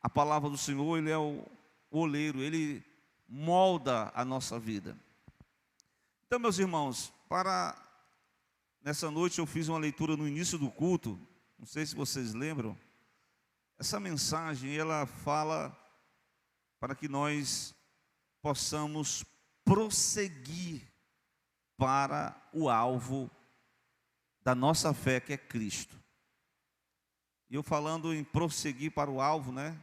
a palavra do Senhor, Ele é o oleiro, Ele molda a nossa vida. Então, meus irmãos, nessa noite eu fiz uma leitura no início do culto, não sei se vocês lembram. Essa mensagem, ela fala para que nós possamos prosseguir para o alvo da nossa fé, que é Cristo. E eu falando em prosseguir para o alvo, né?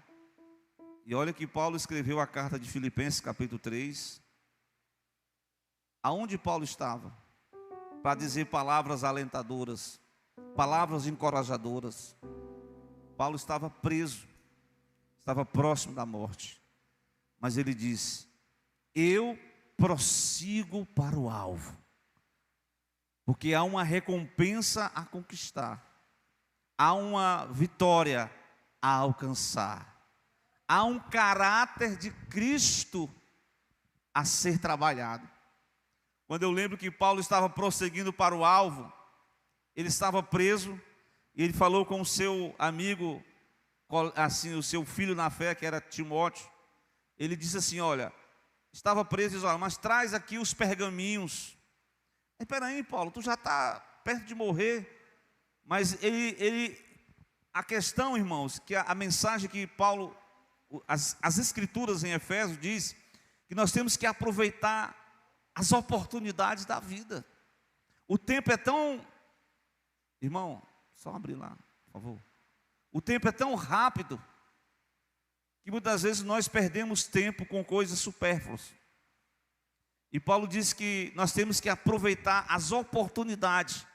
E olha que Paulo escreveu a carta de Filipenses, capítulo 3. Aonde Paulo estava? Para dizer palavras alentadoras, palavras encorajadoras. Paulo estava preso, estava próximo da morte. Mas ele disse: eu prossigo para o alvo, porque há uma recompensa a conquistar, há uma vitória a alcançar, há um caráter de Cristo a ser trabalhado. Quando eu lembro que Paulo estava prosseguindo para o alvo, ele estava preso, e ele falou com o seu amigo, assim, o seu filho na fé, que era Timóteo. Ele disse assim: olha, estava preso, diz, olha, mas traz aqui os pergaminhos. Espera aí, Paulo, tu já está perto de morrer. Mas a questão, irmãos, que a mensagem que Paulo, as escrituras em Efésios diz que nós temos que aproveitar as oportunidades da vida. O tempo é tão, irmão, só abrir lá, por favor. O tempo é tão rápido que muitas vezes nós perdemos tempo com coisas supérfluas. E Paulo diz que nós temos que aproveitar as oportunidades,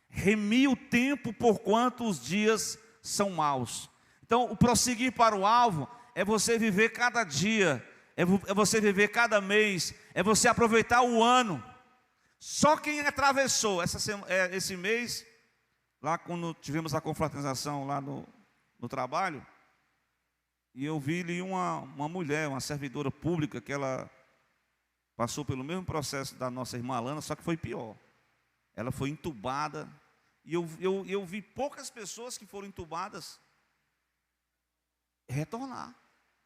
remir o tempo porquanto os dias são maus. Então, o prosseguir para o alvo é você viver cada dia, é você viver cada mês, é você aproveitar o ano. Só quem atravessou esse mês, lá quando tivemos a confraternização lá no trabalho, e eu vi ali uma mulher, uma servidora pública, que ela passou pelo mesmo processo da nossa irmã Alana, só que foi pior. Ela foi entubada, e eu vi poucas pessoas que foram entubadas retornar.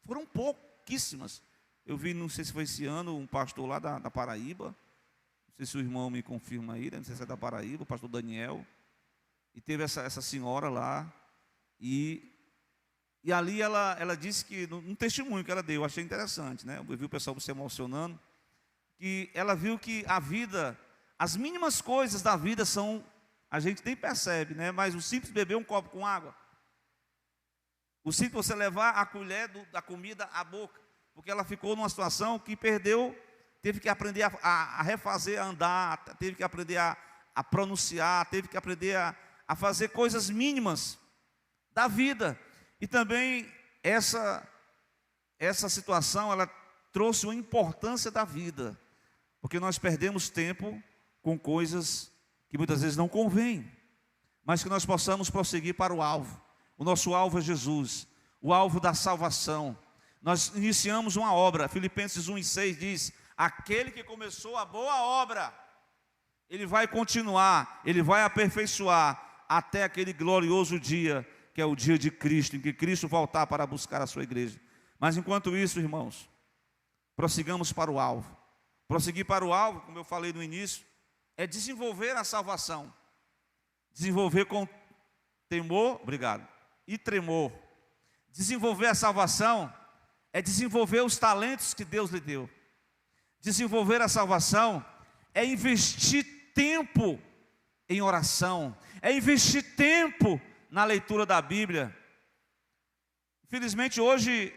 Foram pouquíssimas. Eu vi, não sei se foi esse ano, um pastor lá da Paraíba, não sei se o irmão me confirma aí, não sei se é da Paraíba, o pastor Daniel, e teve essa senhora lá, e ali ela disse que, num testemunho que ela deu, eu achei interessante, né? Eu vi o pessoal se emocionando, que ela viu que a vida, as mínimas coisas da vida são, a gente nem percebe, né? Mas o simples beber um copo com água, o simples você levar a colher da comida à boca, porque ela ficou numa situação que perdeu, teve que aprender a refazer, a andar, teve que aprender a pronunciar, teve que aprender a fazer coisas mínimas da vida. E também essa situação, ela trouxe uma importância da vida, porque nós perdemos tempo com coisas que muitas vezes não convêm, mas que nós possamos prosseguir para o alvo. O nosso alvo é Jesus, o alvo da salvação. Nós iniciamos uma obra, Filipenses 1:6 diz: aquele que começou a boa obra, ele vai continuar, ele vai aperfeiçoar até aquele glorioso dia, que é o dia de Cristo, em que Cristo voltar para buscar a sua igreja. Mas enquanto isso, irmãos, prossigamos para o alvo. Prosseguir para o alvo, como eu falei no início, é desenvolver a salvação. Desenvolver com temor, obrigado, e tremor. Desenvolver a salvação é desenvolver os talentos que Deus lhe deu. Desenvolver a salvação é investir tempo em oração, é investir tempo na leitura da Bíblia. Infelizmente hoje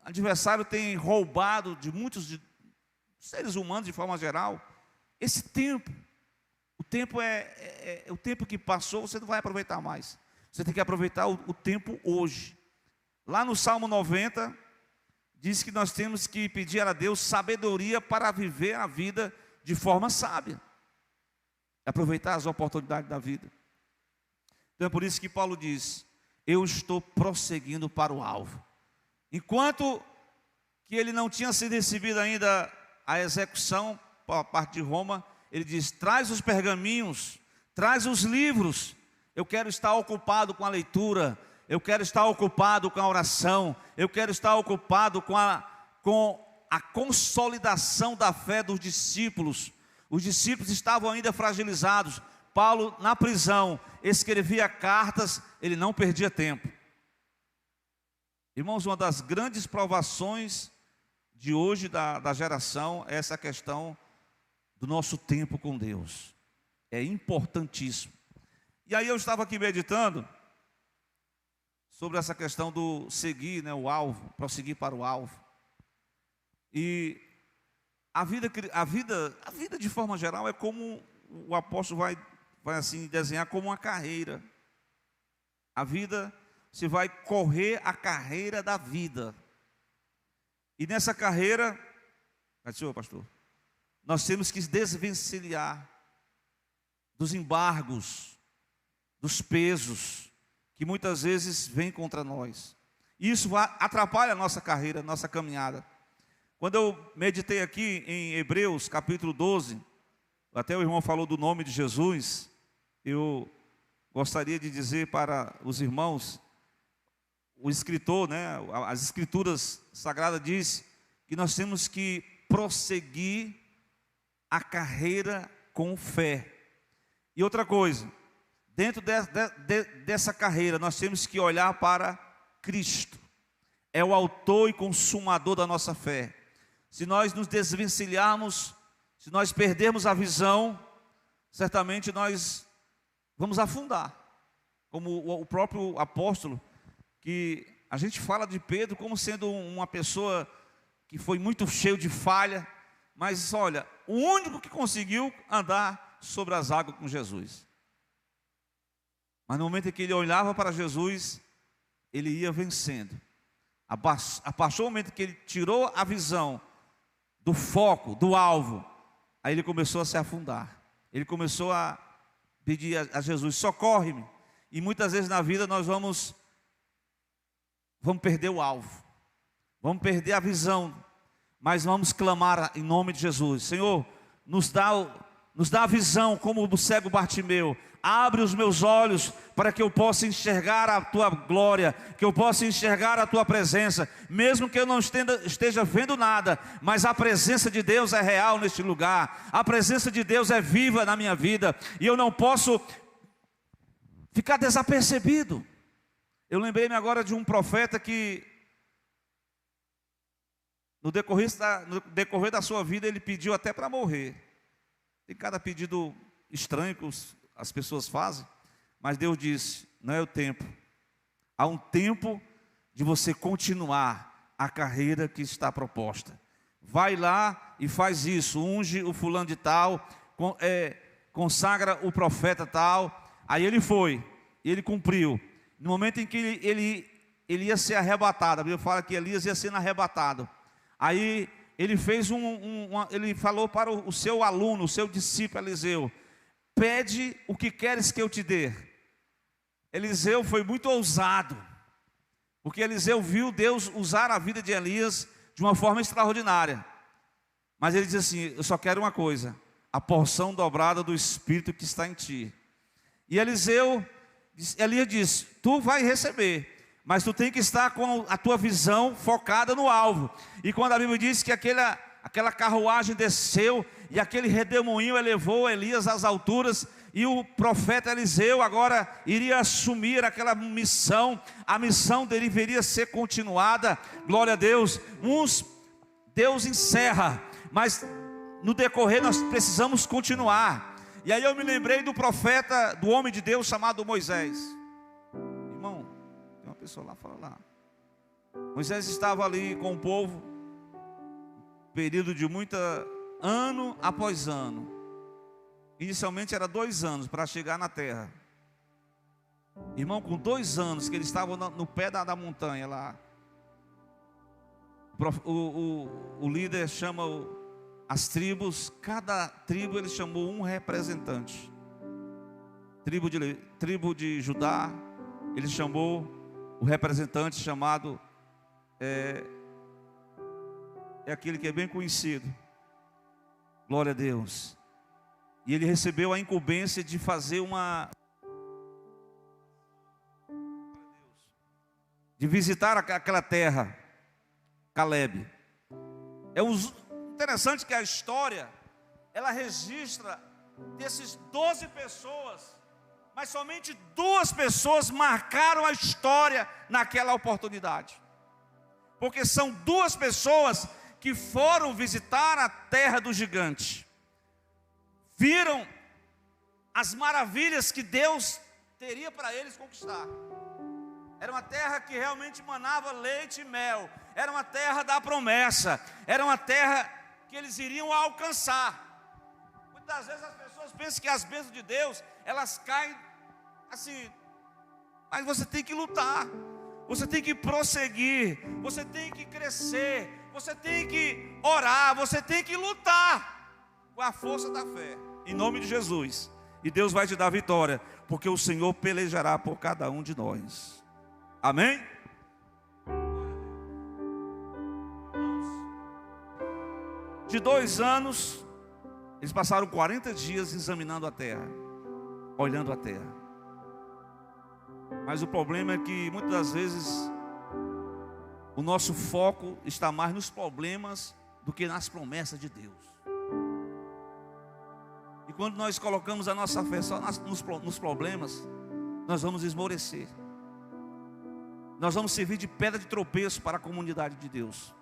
o adversário tem roubado de muitos seres humanos de forma geral esse tempo. O tempo é o tempo que passou, você não vai aproveitar mais. Você tem que aproveitar o tempo hoje. Lá no Salmo 90 diz que nós temos que pedir a Deus sabedoria para viver a vida de forma sábia, aproveitar as oportunidades da vida. Então é por isso que Paulo diz: eu estou prosseguindo para o alvo. Enquanto que ele não tinha sido recebido ainda a execução por parte de Roma, ele diz: traz os pergaminhos, traz os livros, eu quero estar ocupado com a leitura, eu quero estar ocupado com a oração, eu quero estar ocupado com a consolidação da fé dos discípulos. Os discípulos estavam ainda fragilizados. Paulo, na prisão, escrevia cartas, ele não perdia tempo. Irmãos, uma das grandes provações de hoje da geração é essa questão do nosso tempo com Deus. É importantíssimo. E aí eu estava aqui meditando sobre essa questão do seguir, né, o alvo, prosseguir para o alvo. E a vida de forma geral é como o apóstolo vai assim desenhar como uma carreira. A vida, você vai correr a carreira da vida. E nessa carreira, senhor pastor, nós temos que desvencilhar dos embargos, dos pesos que muitas vezes vêm contra nós. E isso atrapalha a nossa carreira, a nossa caminhada. Quando eu meditei aqui em Hebreus capítulo 12, até o irmão falou do nome de Jesus, eu gostaria de dizer para os irmãos, o escritor, né, as escrituras sagradas diz que nós temos que prosseguir a carreira com fé. E outra coisa, dentro dessa carreira nós temos que olhar para Cristo. É o autor e consumador da nossa fé. Se nós nos desvencilharmos, se nós perdermos a visão, certamente nós vamos afundar. Como o próprio apóstolo, que a gente fala de Pedro como sendo uma pessoa que foi muito cheio de falha, mas olha, o único que conseguiu andar sobre as águas com Jesus. Mas no momento em que ele olhava para Jesus, ele ia vencendo. A partir do momento que ele tirou a visão do foco, do alvo, aí ele começou a se afundar. Ele começou a pedir a Jesus, socorre-me. E muitas vezes na vida nós vamos perder o alvo, vamos perder a visão, mas vamos clamar em nome de Jesus. Senhor, nos dá a visão como o cego Bartimeu. Abre os meus olhos para que eu possa enxergar a Tua glória, que eu possa enxergar a Tua presença, mesmo que eu não esteja vendo nada, mas a presença de Deus é real neste lugar, a presença de Deus é viva na minha vida, e eu não posso ficar desapercebido. Eu lembrei-me agora de um profeta que, no decorrer da sua vida, ele pediu até para morrer. Tem cada pedido estranho que as pessoas fazem, mas Deus disse, não é o tempo. Há um tempo de você continuar a carreira que está proposta. Vai lá e faz isso, unge o fulano de tal, consagra o profeta tal. Aí ele foi, ele cumpriu. No momento em que ele ia ser arrebatado, a Bíblia fala que Elias ia ser arrebatado. Aí ele fez ele falou para o seu aluno, o seu discípulo Eliseu, pede o que queres que eu te dê. Eliseu foi muito ousado, porque Eliseu viu Deus usar a vida de Elias de uma forma extraordinária. Mas ele disse assim, eu só quero uma coisa, a porção dobrada do Espírito que está em ti. E Elias disse, tu vai receber, mas tu tem que estar com a tua visão focada no alvo. E quando a Bíblia diz que aquela carruagem desceu e aquele redemoinho elevou Elias às alturas, e o profeta Eliseu agora iria assumir aquela missão, a missão dele deveria ser continuada. Glória a Deus. Deus encerra, mas no decorrer nós precisamos continuar. E aí eu me lembrei do profeta, do homem de Deus chamado Moisés. Irmão, tem uma pessoa lá, fala lá. Moisés estava ali com o povo, período de ano após ano. Inicialmente era 2 anos para chegar na terra. Irmão, com 2 anos que eles estavam no pé da montanha lá, o líder chama as tribos, cada tribo ele chamou um representante. Tribo de Judá, ele chamou o representante chamado, é aquele que é bem conhecido, glória a Deus. E ele recebeu a incumbência de fazer de visitar aquela terra, Caleb. É interessante que a história, ela registra desses 12 pessoas, mas somente 2 pessoas marcaram a história naquela oportunidade. Porque são 2 pessoas que foram visitar a terra do gigante. Viram as maravilhas que Deus teria para eles conquistar. Era uma terra que realmente manava leite e mel. Era uma terra da promessa. Era uma terra que eles iriam alcançar. Muitas vezes as pessoas pensam que as bênçãos de Deus, elas caem assim. Mas você tem que lutar. Você tem que prosseguir. Você tem que crescer. Você tem que orar. Você tem que lutar com a força da fé. Em nome de Jesus. E Deus vai te dar vitória, porque o Senhor pelejará por cada um de nós. Amém? De 2 anos, eles passaram 40 dias examinando a terra, olhando a terra. Mas o problema é que muitas das vezes o nosso foco está mais nos problemas do que nas promessas de Deus. E quando nós colocamos a nossa fé só nos problemas, nós vamos esmorecer. Nós vamos servir de pedra de tropeço para a comunidade de Deus.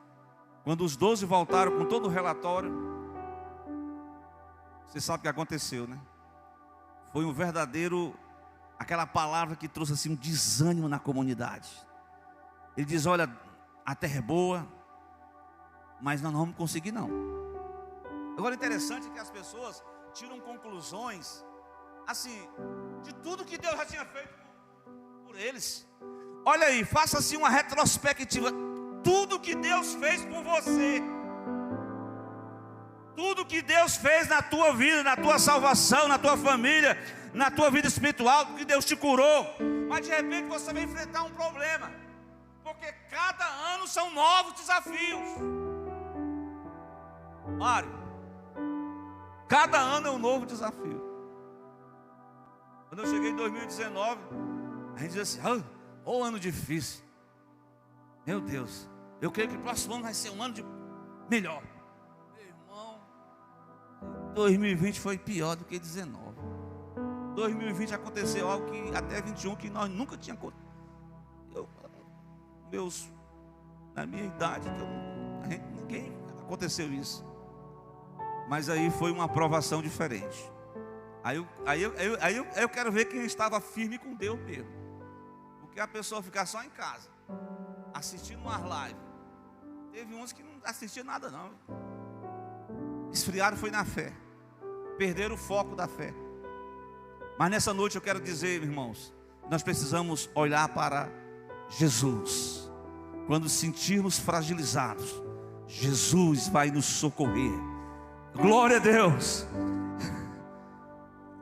Quando os 12 voltaram com todo o relatório, você sabe o que aconteceu, né? Foi um verdadeiro, aquela palavra que trouxe assim um desânimo na comunidade. Ele diz: olha, a terra é boa, mas nós não vamos conseguir não. Agora, interessante é que as pessoas tiram conclusões assim de tudo que Deus já tinha feito por eles. Olha aí, faça assim uma retrospectiva. Tudo que Deus fez por você, tudo que Deus fez na tua vida, na tua salvação, na tua família, na tua vida espiritual, que Deus te curou. Mas de repente você vai enfrentar um problema, porque cada ano são novos desafios. Mário, cada ano é um novo desafio. Quando eu cheguei em 2019, a gente dizia assim: oh, ano difícil. Meu Deus, eu creio que o próximo ano vai ser um ano de melhor. Meu irmão, 2020 foi pior do que 19. 2020 aconteceu algo que até 21 que nós nunca tínhamos acontecido. Na minha idade, ninguém aconteceu isso. Mas aí foi uma aprovação diferente. Aí eu quero ver quem estava firme com Deus mesmo. Porque a pessoa ficar só em casa, assistindo umas lives. Teve uns que não assistiam nada não. Esfriaram foi na fé. Perderam o foco da fé. Mas nessa noite eu quero dizer, irmãos, nós precisamos olhar para Jesus. Quando sentirmos fragilizados, Jesus vai nos socorrer. Glória a Deus.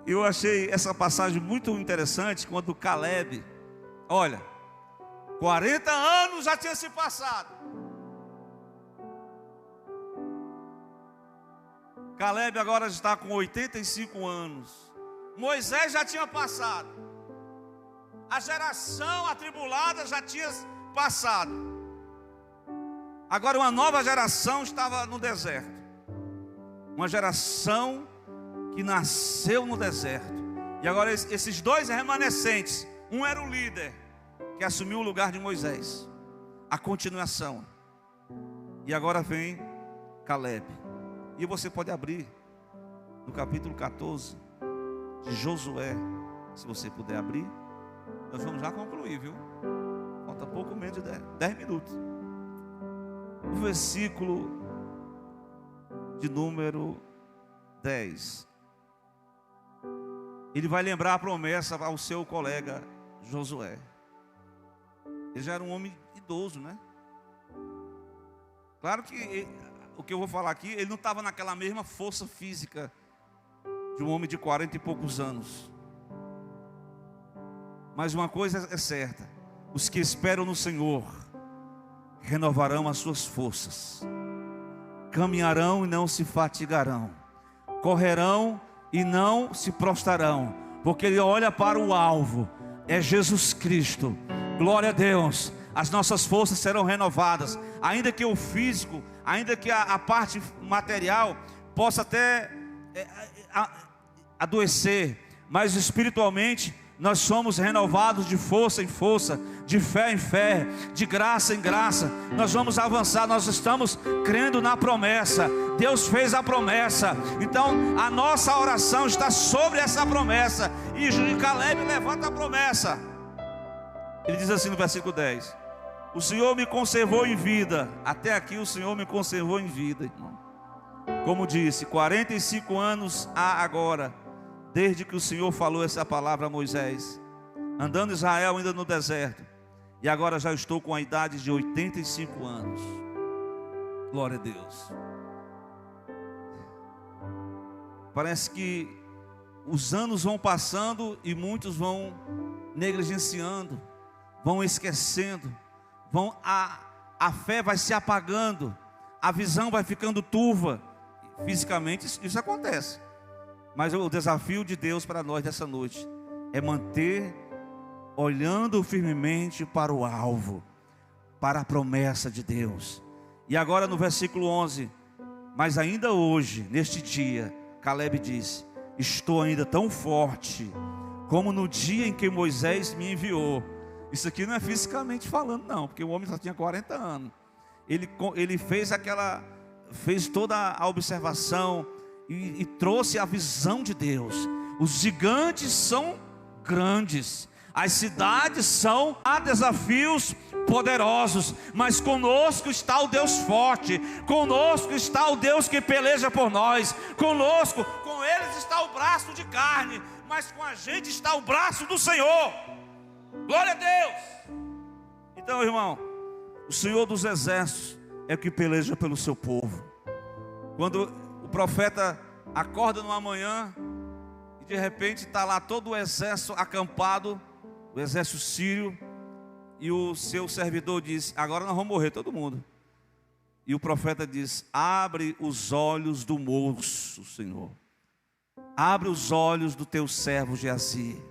Eu achei essa passagem muito interessante quando Caleb, olha, 40 anos já tinha se passado. Caleb agora está com 85 anos. Moisés já tinha passado. A geração atribulada já tinha passado. Agora uma nova geração estava no deserto. Uma geração que nasceu no deserto. E agora esses 2 remanescentes, um era o líder que assumiu o lugar de Moisés, a continuação. E agora vem Caleb. E você pode abrir no capítulo 14 de Josué, se você puder abrir. Nós vamos já concluir, viu? Falta pouco menos de 10 minutos. O versículo de número 10. Ele vai lembrar a promessa ao seu colega Josué. Ele já era um homem idoso, né? Claro que o que eu vou falar aqui, ele não estava naquela mesma força física de um homem de 40 e poucos anos. Mas uma coisa é certa: os que esperam no Senhor renovarão as suas forças, caminharão e não se fatigarão, correrão e não se prostrarão, porque ele olha para o alvo, é Jesus Cristo. Glória a Deus. as nossas forças serão renovadas. Ainda que o físico, ainda que a parte material possa até adoecer, mas espiritualmente nós somos renovados de força em força, de fé em fé, de graça em graça. Nós vamos avançar, nós estamos crendo na promessa. Deus fez a promessa, então a nossa oração está sobre essa promessa. E Caleb levanta a promessa. Ele diz assim no versículo 10: o Senhor me conservou em vida. Até aqui o Senhor me conservou em vida, irmão. Como disse, 45 anos há agora, desde que o Senhor falou essa palavra a Moisés, andando Israel ainda no deserto, e agora já estou com a idade de 85 anos. Glória a Deus. Parece que os anos vão passando e muitos vão negligenciando, vão esquecendo, a fé vai se apagando, a visão vai ficando turva. Fisicamente isso acontece, mas o desafio de Deus para nós nessa noite é manter olhando firmemente para o alvo, para a promessa de Deus. E agora no versículo 11: mas ainda hoje, neste dia, Caleb disse: estou ainda tão forte como no dia em que Moisés me enviou. Isso aqui não é fisicamente falando não, porque o homem só tinha 40 anos. Ele fez toda a observação e trouxe a visão de Deus. Os gigantes são grandes, as cidades há desafios poderosos, mas conosco está o Deus forte, conosco está o Deus que peleja por nós, conosco, com eles está o braço de carne, mas com a gente está o braço do Senhor. Glória a Deus. Então, irmão, o Senhor dos exércitos é o que peleja pelo seu povo. Quando o profeta acorda numa manhã e de repente está lá todo o exército acampado, o exército sírio, e o seu servidor diz: agora nós vamos morrer todo mundo. E o profeta diz: abre os olhos do moço, Senhor, abre os olhos do teu servo Geazi,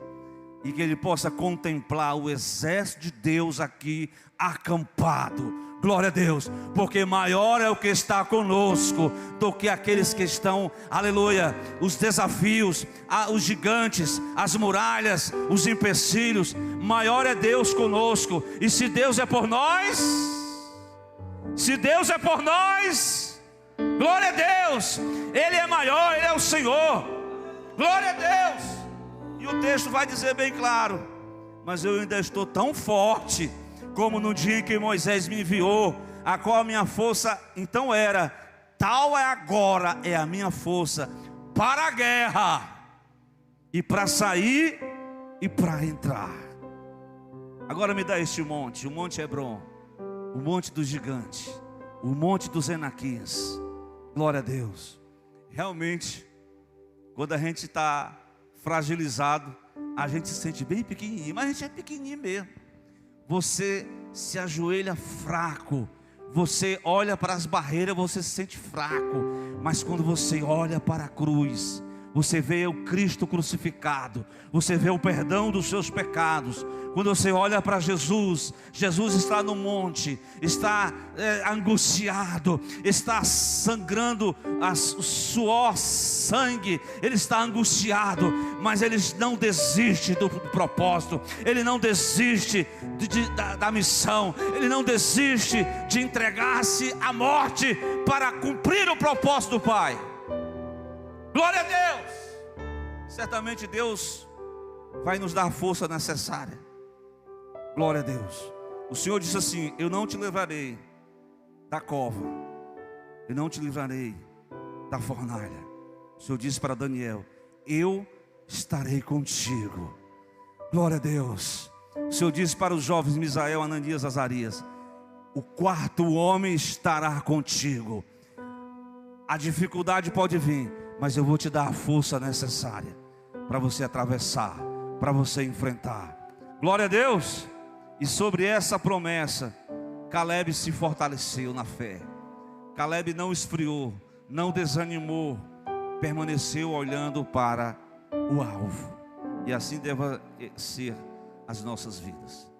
e que ele possa contemplar o exército de Deus aqui acampado. Glória a Deus, porque maior é o que está conosco do que aqueles que estão, aleluia, os desafios, os gigantes, as muralhas, os empecilhos. Maior é Deus conosco. E se Deus é por nós, glória a Deus, Ele é maior, Ele é o Senhor. Glória a Deus. E o texto vai dizer bem claro: mas eu ainda estou tão forte como no dia em que Moisés me enviou, a qual a minha força então era, tal é agora é a minha força para a guerra, e para sair e para entrar. Agora me dá este monte, o Monte Hebron, o Monte dos Gigantes, o Monte dos Enaquins. Glória a Deus. Realmente, quando a gente está fragilizado, a gente se sente bem pequenininho, mas a gente é pequenininho mesmo. Você se ajoelha fraco, você olha para as barreiras, você se sente fraco. Mas quando você olha para a cruz, você vê o Cristo crucificado, você vê o perdão dos seus pecados. Quando você olha para Jesus, Jesus está no monte, está angustiado, está sangrando suor, sangue, ele está angustiado, mas ele não desiste do propósito, ele não desiste da missão, ele não desiste de entregar-se à morte para cumprir o propósito do Pai. Glória a Deus. Certamente Deus vai nos dar a força necessária. Glória a Deus. O Senhor disse assim: eu não te livrarei da cova, eu não te livrarei da fornalha. O Senhor disse para Daniel: eu estarei contigo. Glória a Deus. O Senhor disse para os jovens Misael, Ananias, Azarias: o quarto homem estará contigo. A dificuldade pode vir, mas eu vou te dar a força necessária para você atravessar, para você enfrentar. Glória a Deus. E sobre essa promessa, Caleb se fortaleceu na fé. Caleb não esfriou, não desanimou, permaneceu olhando para o alvo. E assim deve ser as nossas vidas.